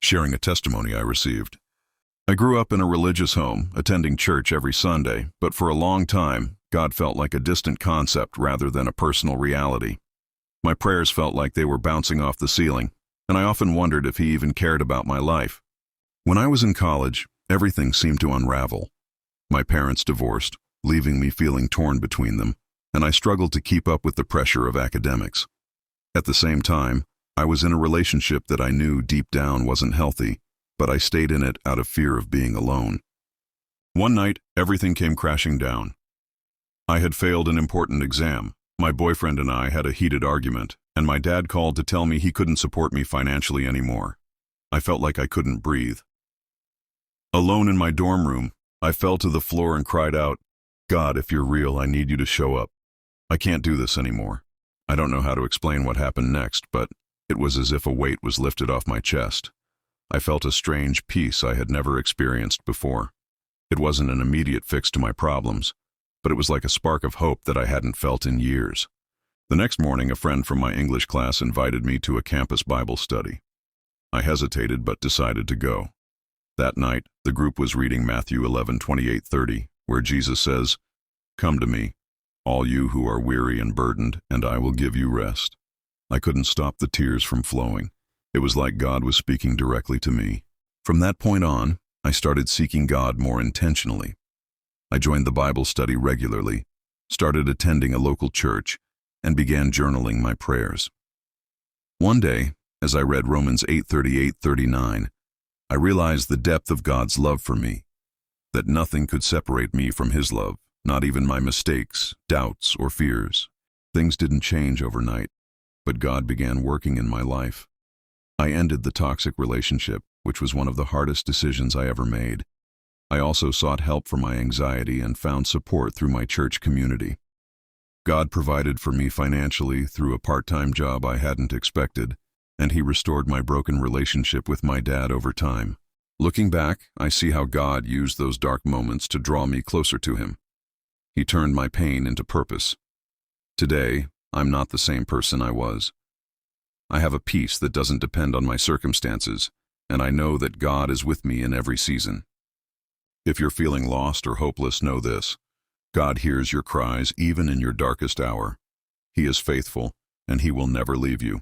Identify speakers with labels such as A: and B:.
A: sharing a testimony I received. I grew up in a religious home, attending church every Sunday, but for a long time, God felt like a distant concept rather than a personal reality. My prayers felt like they were bouncing off the ceiling, and I often wondered if he even cared about my life. When I was in college, everything seemed to unravel. My parents divorced, leaving me feeling torn between them, and I struggled to keep up with the pressure of academics. At the same time, I was in a relationship that I knew deep down wasn't healthy, but I stayed in it out of fear of being alone. One night, everything came crashing down. I had failed an important exam. My boyfriend and I had a heated argument, and my dad called to tell me he couldn't support me financially anymore. I felt like I couldn't breathe. Alone in my dorm room, I fell to the floor and cried out, "God, if you're real, I need you to show up. I can't do this anymore." I don't know how to explain what happened next, but it was as if a weight was lifted off my chest. I felt a strange peace I had never experienced before. It wasn't an immediate fix to my problems, but it was like a spark of hope that I hadn't felt in years. The next morning, a friend from my English class invited me to a campus Bible study. I hesitated but decided to go. That night, the group was reading Matthew 11:28-30, where Jesus says, "Come to me, all you who are weary and burdened, and I will give you rest." I couldn't stop the tears from flowing. It was like God was speaking directly to me. From that point on, I started seeking God more intentionally. I joined the Bible study regularly, started attending a local church, and began journaling my prayers. One day, as I read Romans 8:38-39, I realized the depth of God's love for me, that nothing could separate me from His love, not even my mistakes, doubts, or fears. Things didn't change overnight, but God began working in my life. I ended the toxic relationship, which was one of the hardest decisions I ever made. I also sought help for my anxiety and found support through my church community. God provided for me financially through a part-time job I hadn't expected, and He restored my broken relationship with my dad over time. Looking back, I see how God used those dark moments to draw me closer to Him. He turned my pain into purpose. Today, I'm not the same person I was. I have a peace that doesn't depend on my circumstances, and I know that God is with me in every season. If you're feeling lost or hopeless, know this: God hears your cries even in your darkest hour. He is faithful, and He will never leave you.